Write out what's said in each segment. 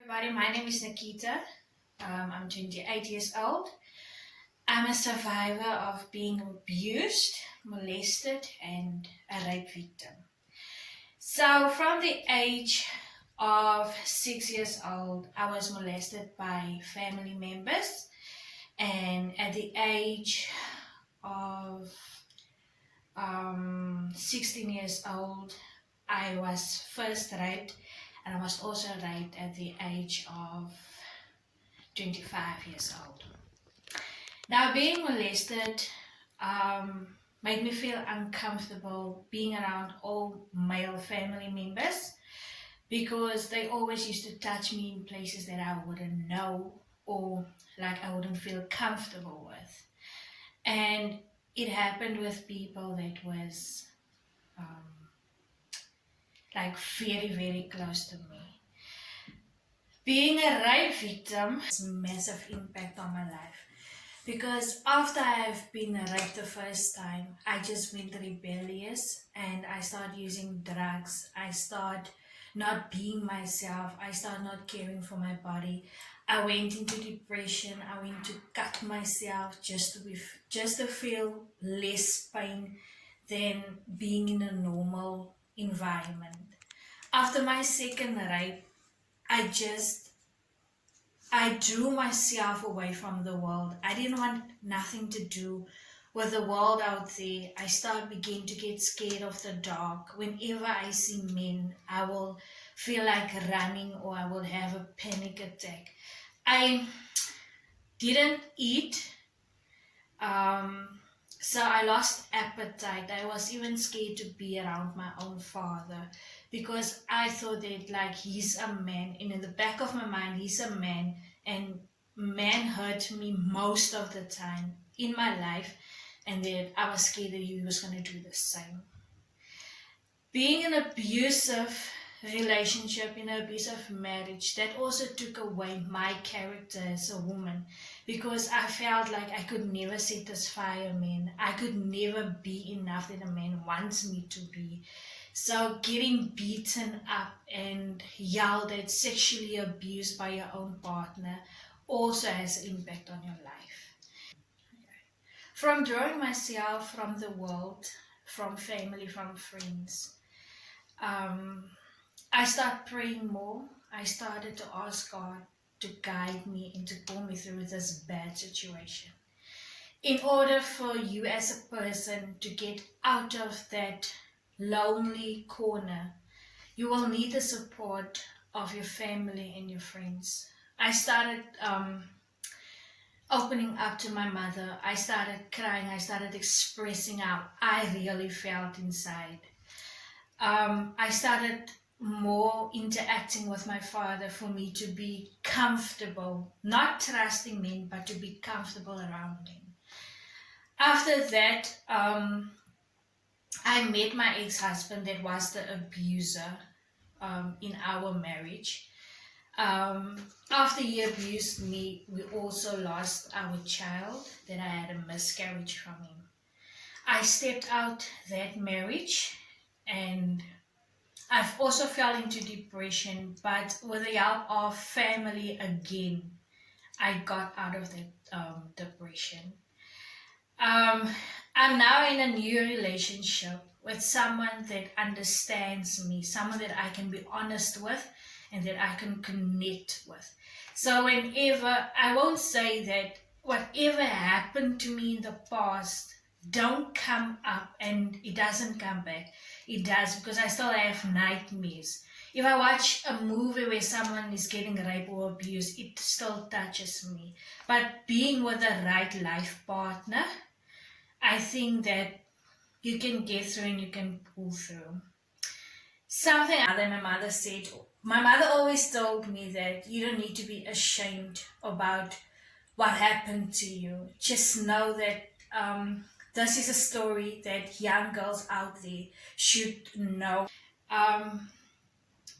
Everybody, my name is Nikita. I'm 28 years old. I'm a survivor of being abused, molested, and a rape victim. So, from the age of 6 years old, I was molested by family members, and at the age of 16 years old, I was first raped, and I was also raped at the age of 25 years old. Now, being molested made me feel uncomfortable being around all male family members because they always used to touch me in places that I wouldn't know or like I wouldn't feel comfortable with. And it happened with people that was like very, very close to me. Being a rape victim has a massive impact on my life because after I've been raped the first time, I just went rebellious and I started using drugs. I started not being myself. I started not caring for my body. I went into depression. I went to cut myself just to feel less pain than being in a normal environment. After my second rape, I drew myself away from the world. I didn't want nothing to do with the world out there. Begin to get scared of the dark. Whenever I see men, I will feel like running or I will have a panic attack. I didn't eat, so I lost appetite. I was even scared to be around my own father because I thought that like he's a man, and in the back of my mind he's a man, and man hurt me most of the time in my life, and that I was scared that he was going to do the same. Being in an abusive relationship, in an abusive marriage, that also took away my character as a woman because I felt like I could never satisfy a man. I could never be enough that a man wants me to be. So getting beaten up and yelled at, sexually abused by your own partner also has an impact on your life. From drawing myself from the world, from family, from friends, I started praying more. I started to ask God to guide me and to pull me through this bad situation. In order for you as a person to get out of that lonely corner, you will need the support of your family and your friends. I started opening up to my mother. I started crying. I started expressing how I really felt inside. I started more interacting with my father for me to be comfortable, not trusting men, but to be comfortable around men. After that, I met my ex-husband that was the abuser in our marriage. After he abused me, we also lost our child, that I had a miscarriage from him. I stepped out that marriage and I've also fell into depression, but with the help of family again, I got out of that depression. I'm now in a new relationship with someone that understands me, someone that I can be honest with and that I can connect with. So whenever, I won't say that whatever happened to me in the past don't come up and it doesn't come back. It does, because I still have nightmares. If I watch a movie where someone is getting raped or abused, it still touches me. But being with the right life partner, I think that you can get through and you can pull through. Something that my mother said, my mother always told me that you don't need to be ashamed about what happened to you. Just know that this is a story that young girls out there should know.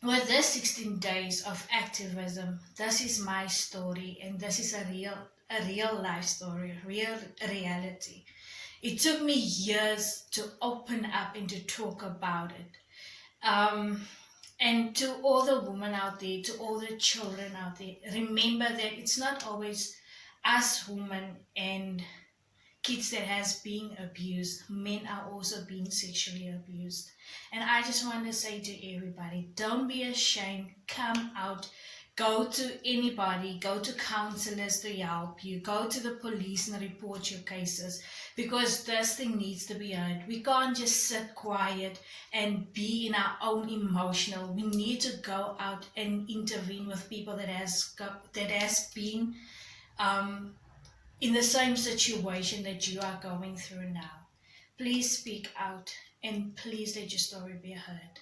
With this 16 days of activism, this is my story, and this is a real life story, real reality. It took me years to open up and to talk about it. And to all the women out there, to all the children out there, remember that it's not always us women and kids that has being abused. Men are also being sexually abused. And I just want to say to everybody, don't be ashamed. Come out. Go to anybody, go to counselors to help you, go to the police and report your cases, because this thing needs to be heard. We can't just sit quiet and be in our own emotional. We need to go out and intervene with people that has been um, in the same situation that you are going through now. Please speak out and please let your story be heard.